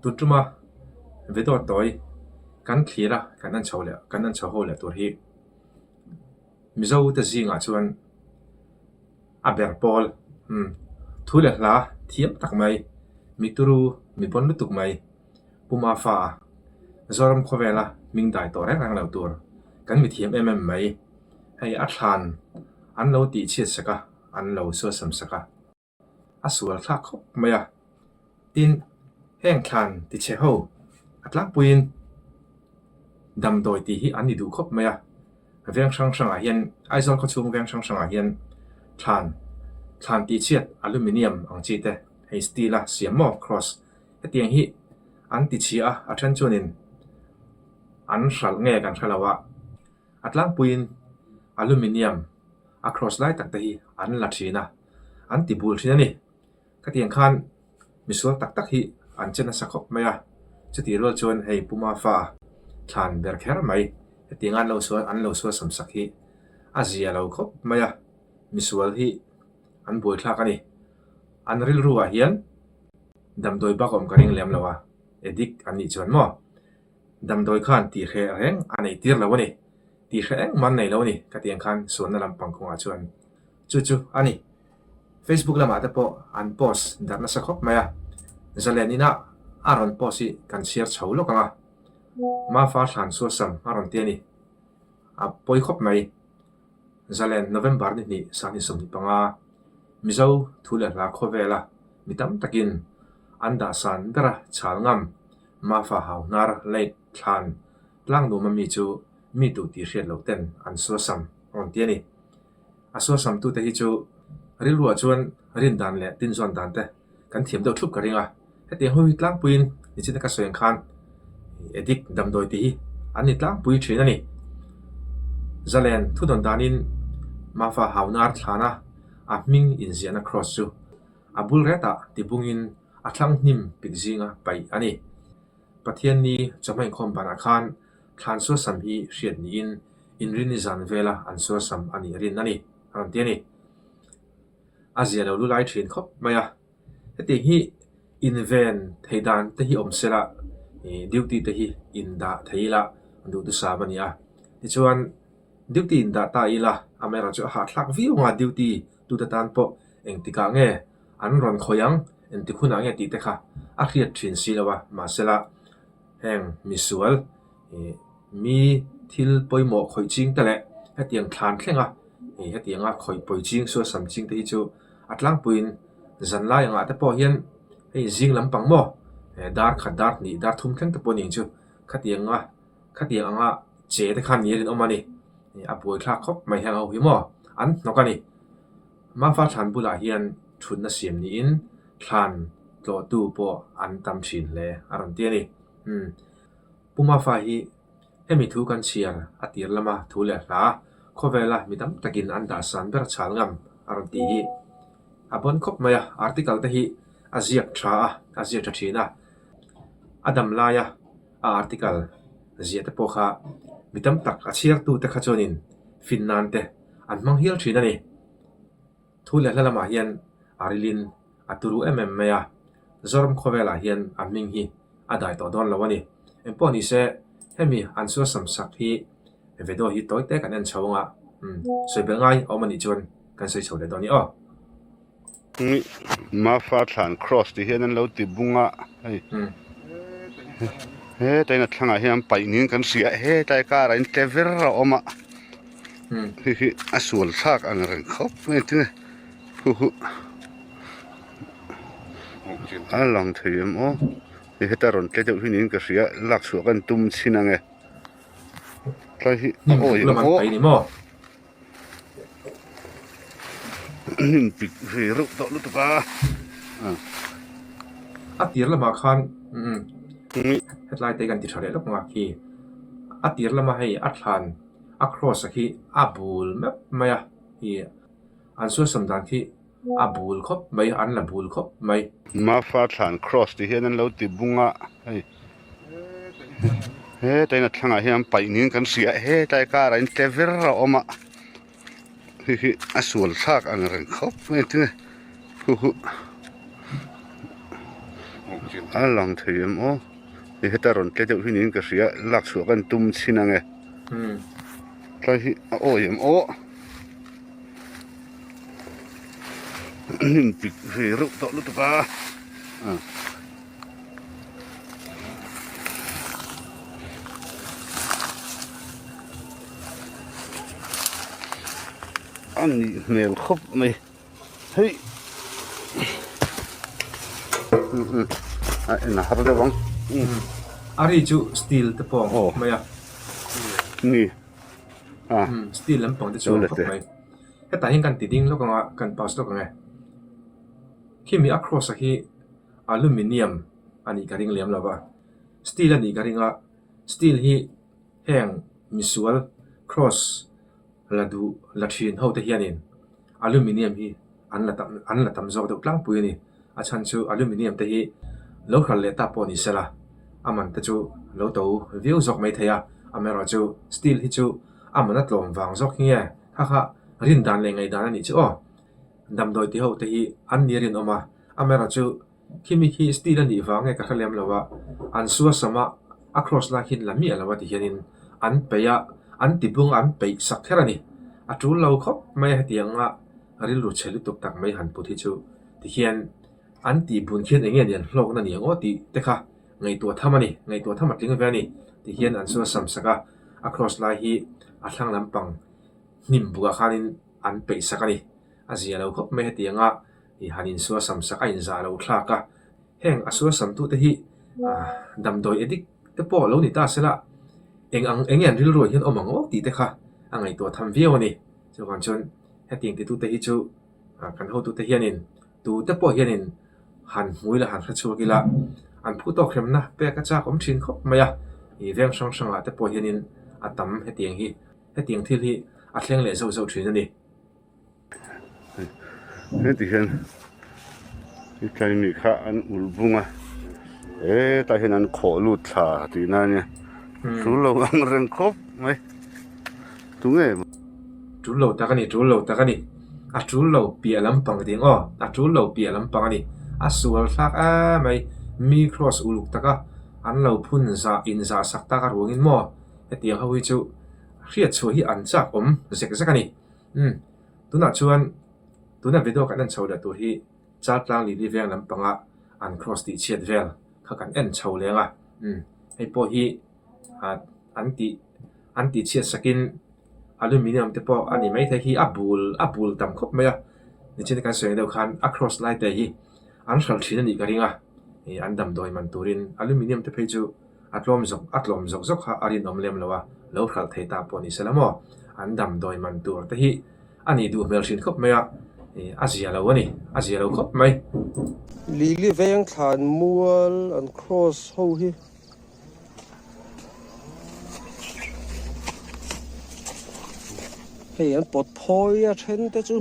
ตุจุมาเวทตัวตัวกันขี้ละกันนั่นเฉาเลยกันนั่นเฉาหัวเลยตัวที่มิเจ้าแต่จริงอ่ะชวนอาเบร์ปอลทุเรศละเทียบตักไม่มีตุรูมีปนลุตุกไม่ปุมาฟ้าจอรมขวเวละมิงได้ตัวแรกรังเหล่าตัวกันมีเทียมไม่ให้อัดทันอันเราตีเชียสกะอันเราเสือสมสกะอาสวลทักขบไม่อะตินแห้งทันติเชโฮอัดลักปุยนดำโดยตีที่อันนี้ดูขบไม่อะเวียงช่างอาเฮียนไอซอลเขาชูเวียงช่างอาเฮียนทันตีเชียดอลูมิเนียมอังจีเตให้สตีละเสียมอครอสเตียงฮีอันติเชียอัชันจนินอันสัลเงกันชะลาวะอัดลักปุยนอลูมิเนียมacross ไล่ตักตะฮีอันลัดชีนะอันติบูลชีนะนี่ก็เตียงคันมิสวลตักฮีอันเจนสักขบไม่อะจะตีรถชนให้ปุมาฟ้าทันเบอร์แคร์ไม่เตียงอันเราสวสมสักฮีอาเซียเราขบไม่อะมิสวลฮีอันบวยคลากันนี่อันริลรัวเฮียนดำโดยบักอมกระดิ่งเลี้ยมแล้ววะเอดิกอันนี้ชวนมั่วดำโดยขันตีเขยแรงอันไหนตีร์แล้ววะนี่ตีแข็งมันในแล้วนี่กติยังคันส่วนนั่นลำปังคงอาชวนจู่อันนี้ Facebook ละมาแต่พออันโพสดับนัสคบไหมอ่ะจะเล่นนี่นะอารอนโพสิกันเชียร์เฉาลูกอ่ะมาฟ้าฉันสวดซ้ำอารอนเตียนี่ปอยคบไหมจะเล่นโนเวมเบอร์นี่สันนิสมนิปังมิเจ้าทุเรศละขบเวละมิตามตะกินอันดาสันเดระชาลงำมาฟ้าหาวนาร์เล็ดชันลังดูมันมีจูมีตัวที่เรียนเราเต้นอันสวดซ้ำอันเตียนี่สวดซ้ำตัวแต่ที่จูริลัวชวนรินดันเละตินส่วนดันเตกันเทียมเดาทุบกันริงเฮตียงหุยตั้งปุยนนี่จิตกัสเสียงคันเอดิกดำโดยตีอันนี้ตั้งปุยเชนนี่จะเล่นทุดอนดานินมาฟ้าหาวนาร์ทานะมิงอินเซียนครอสจูบุลเรตาติบุงินทั้งนิมปิกซิงไปอันนี้ประเทศนี้จะไม่คอมบานาคันทานสวดซ้ำฮีเชียดนี้อินรินิจันเวลาอันสวดซ้ำอันนี้รินนั่นนี่อันเดียนี่อาเซียเราดูไลท์เทรนครบไหมอ่ะแต่ที่อินเวนเทดานแต่ที่อมเสละดิวตี้แต่ที่อินดาเทละดูตัวสาบันนี้อ่ะที่ชวนดิวตี้อินดาตายละอเมริกาจะหาทักวิวมาดิวตี้ดูแต่ตานพอเองติกาเงอันรอนคอยังเองติคุณาเงติเตค่ะอาเรียดเทรนซีละวะมาเสละแห่งมิสวลมีทิลปอยหมอกคอยจริงแต่แหละให้เตียงทานแค่งให้เตียงคอยปอยจริงส่วนสำจริงที่จูอัดลังปืนจันไล่ยังแต่พอเห็นให้จริงลำปังหม้อดาร์ขัดดาร์นี่ดาร์ทุ่มแข็งแต่ปนอย่างจูขัดเตียงเจแต่ขันนี้เรื่องออกมานี่ปวยคลาคบไม่แห้งเอาหิมอันนอกกันนี่มาฟ้าทันบุลาเฮียนชุนน่ะเสียมนี้อินทันตัวตู้ปออันตำชินเลยอารมณ์เตี้ยนี่ปุมาฟ้าฮีให้มีทุกันเชียร์อัติรละมาทุเลละขบเวลามีตั้มตะกินอันดาสันเบอร์ชาลงามอารมณ์ตีฮีบนคบมาอาร์ติคลที่อาเซียชีนะอดัมลายอาร์ติคลอาเซียตะโพคามีตั้มตักอาเชียร์ตูเตคาจอนินฟินนันเตอันมังเฮียชีนันนี่ทุเลละมาเฮียนอาริลินอัตุรุมายจอร์มขบเวลาเฮียนอามิงฮีอาได้ต่อดอนละวันนี้ปอนี่เสให้มีอันส่วนสำสักที่เวดฮีตัวเตกันนั่นชาวงะสวยเป็นไงเอามันอีจวนกันใส่ชาวเดตอนนี้มาฟ้าฐานครอสที่เห็นนั้นเราติบุงอ่ะเฮ้แต่นั่นทางไหนไปนี่กันเสียเฮ้แต่การันเทเวอร์ออกมาสวลซากอันนั้นครับนี่ที่ลองถือมั้งนี่เหตุการณ์เจ้าที่นี่ก็เสียหลักสวกันตุ้มชินังไงใช่โอ้ยโอ้ยนี่มั้งนี่ปิดเรือตกลุตบ้าตีร์ละมาคันเหตุไรแต่กันติดอะไรลูกมาคีตีร์ละมาให้ทันครอสคีบูลไม่อันส่วนสำคัญที่บูลครบไม่อันละบูลครบไม่มาฟ้าฐานครอสที่เห็นนั้นเราติบุงอ่ะเฮ้แต่นั่นทางไหนไปนี่กันเสียเฮ้แต่การันเทเวอร์ออกมาสวลซากอันนั้นครับนี่ที่ ลองถือมโอ้นี่เหตุรอนแกจะพี่นินก็เสียหลักสวกันตุ้มชินังไงใครที่โอ้ยโอ้นี่ปิดเสียรุตลุตปาอันนี้เมลครบไหมเฮ้ยน่าฮับได้บ้างอาริจูสตีลตะปองไม่อะนี่สตีลลำปองตะจูครบไหมแค่แต่ยังกันติดดิ้งแล้วก็กันปาสแล้วก็ไงที่มีอะครอสที่อลูมิเนียมอันนี้การิงเหลี่ยมแล้วว่าสตีลอันนี้การิงอ่ะสตีลที่แห้งมิสวลครอสละดูละชินเฮาตะเฮียนินอลูมิเนียมที่อันละตำจอกตะกลางปุยนี่อาชันชูอลูมิเนียมตะฮีโลคัลเลตาปอนิเซลาอามันตะจูโลโตวิวจอกไม่เทียอาเมราจูสตีลที่จูอามันนัดลมวางจอกเงี้ยค่ะรินดานเลยไงดานนี่จูอ๋อดำโดยที่เฮาตะฮีอันนี้รินออกมาอาเมราจูคิมิคีสตีลนี่วางไงกับเขาเลี้ยมแล้วว่าอันสัวสมาacross ลาหินละมีอะไรวะที่เฮียนินอันเปียอันติบุงอันเปียสักเท่านี้อาจูเราครับไม่ให้เตียงอ่ะริลลุเชลุตุกตักไม่หันปุถิจูที่เฮียนอันตีบุญเขียนอย่างเงี้ยเนี่ยโลกนั่นเนี่ยโอ้ตีแต่ค่ะไงตัวทำมันนี่ไงตัวทำมันจริงกันนี่ที่เฮียนอันสัวสัมสักacross ลาหิอัทางลำปังนิมบุกขานินอันเปียสักนี่อาเซียเราครับไม่ให้เตียงอ่ะที่หันินสัวสัมสักอินซาเราคลากะแห่งสัวสัมตุที่ฮีดำโดยเอดิกแต่พอเรานี่ตาเสละเองเห็นริลรวยเห็นอมังโอ้ตีแต่ค่ะไงตัวทำวิวนี่เจ้ากันชนให้เตียงที่ตุเตฮิจูกันเขาตุเตเฮียนินตุแต่พอเฮียนินหันมุ้ยละหันขัดชัวกิละอันพูดต่อเข็มนะเป๊ะกระจากอมชินเขาไม่อะอีเรื่องช่างแต่พอเฮียนินอัดตั้มให้เตียงที่ที่อัดเลี้ยงเหล่าชินนี่นี่ที่เห็นที่ใครมีข้าอันอุลบุงอ่ะแต่เห็นอันขอลุดขาที่นั่นเนี่ยรู้เราอังเริงครบไหมตรงนี้จูโลตะกันนี่จูโลจูโลเปียลำปังเดียงอ๋อจูโลเปียลำปังนี่ส่วนสักไม่มีครอสอุลุกตะกันอันเราพุ่นซาอินซาสักตะกันวงินหม้อไอเตียงเขาวิจูเรียดช่วยให้อันจากเสกสักกันนี่ตัวน่ะชวนตัวน่ะวิดีโอกันนั่นโชว์เดตัวที่จัดลางลีเวียงลำปังอันครอสติเชียดเวลเขากันโชว์เลยไอพวกที่อันติเชียสกินอลูมิเนียมแต่พออันนี้ไม่ใช่ที่อับบูลต่ำครบไหมอ่ะในเช่นการเสนอเดียวกัน across line แต่ที่อันสัลชินันอีกอะไรอันดำโดยมันตัวรินอลูมิเนียมแต่เพจูอัดลมจกอารินอมเลียมแล้วว่าแล้วขัดเทตาปอนิเซลามออันดำโดยมันตัวแต่ที่อันนี้ดูเมลชินครบไหมอ่ะอาเซียเราวะนี่อาเซียเราครบไหมลีเวียงฐานมัวอัน cross เฮาฮีเฮ้ยอันปลดพอยอะเทนแต่จู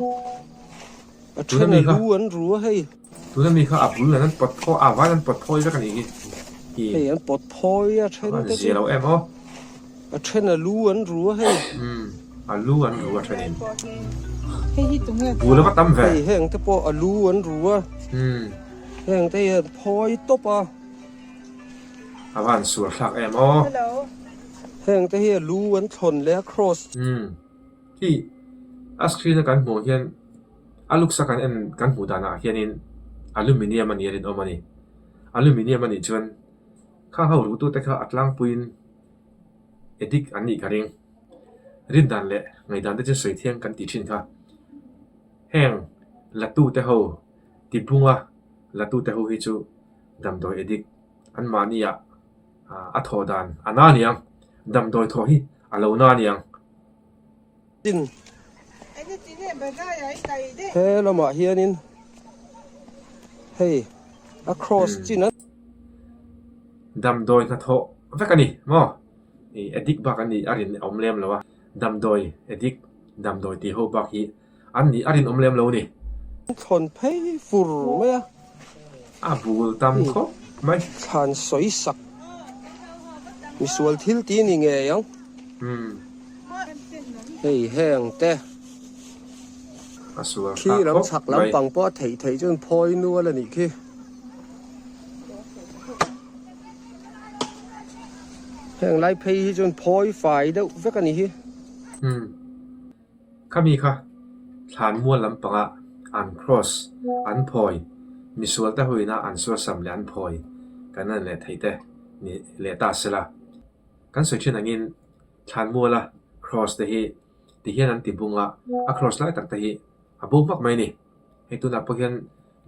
เทนอะรู้อันรู้เฮ้ยตัวนั้นมีข้าอับรู้เลยนั่นปลดพอว่านั่นปลดพอยแล้วกันอีกเฮ้ยอันปลดพอยอะเทนแต่จูเสียเราอ๋อเทนอะรู้อันรู้เฮ้ยรู้อันรู้เทนเฮ้ยตรงนี้รู้แล้วก็ตั้มแฝงเฮ้ยแต่พอรู้อันรู้เฮ้ยแต่พอยตบวันสวนหลักเเฮ้ยแต่รู้อันชนแล้ว cross ที่สกรีนกันหัวเฮียนลูกสักกันหูดานะเฮียนินอลูมิเนียมมันนี่รินอมันนี่อลูมิเนียมมันนี่ชวนข้าเขารู้ตัวแต่ข้าอัดลังปุยนเอดิกอันนี้กันเองรินดันเละไงดันได้จะสวยเที่ยงกันติชินค่ะแห้งละตู้แต่เขาติบุงวะละตู้แต่เขาฮิจูดำโดยเอดิกอันมานี่อัทอดานอันนานี่ยังดำโดยทอฮีอัลลนานี่ยังจินเฮ้ยเรามาเฮียนินเฮ้ย across จินนะดำโดยนัทโฮเวกันนี่มั้งเอดิกบักอันนี้อารินอมเลียมแล้ววะดำโดยเอดิกดำโดยที่เขาบักฮีอันนี้อารินอมเลียมแล้วนี่ชนเพย์ฟูร์ไหมบูลตำเขาไหมชานสวยสักมีส่วนทิลตีนี่ไงยังเฮ้ยแห้งแต่ขี้ลำสักลำปังป้อไถจนพอยนัวแล้วนี่ขี้ heng lai phei hi chun phoi fai deuh vek ani hi khami kha thlan mual lampanga an cross an phoi misual ta huina an so sam le an phoi kan an le theite ni le ta sela kan section angin thlan muala cross te hi ti hian an ti bunga a cross lai tak te hi a bu mak mai ni he tu na pokhian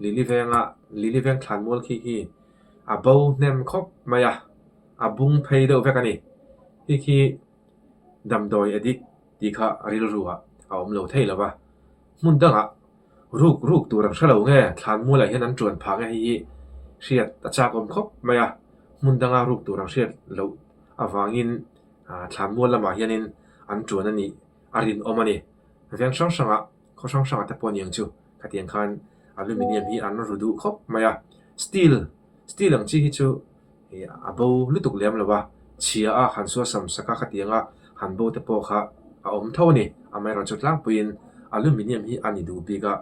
lili veng thlan mual khi hi a bo nem khop maya a bung phei deuh vek ani hi khi damdoi edik ti kha ril ruwa a om lo thei lawa mun danga ruk turang thalo nge thlan muala hian an chuan phang hi hriat a chak om khop maya mun danga ruk turang hriat lo awangin thlan mual lama hianin an chuan ani arin om ani veng sang sanga kho sang sanga te pon yang chu khatiang khan aluminium hi an rudu khop maya steel ang chi hi chu a bo lutuk lem lawa chia a han so sam saka khatianga han bo te po kha a om tho ni a mai ron chutlang puin aluminium hi ani du biga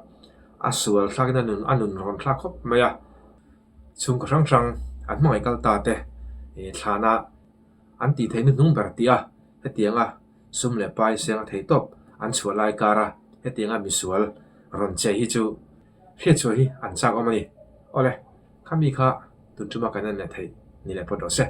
a sual thlagna nun anun ron thla khop maya chung ka sang an mai kal ta te thlana an ti thein nung ber tia hetianga sum le pai seng thei top an chualai kara hetianga misual ron che hi chu hre chu hi an chak omani ole khami kha tunchuma kanan le thei ni le photo se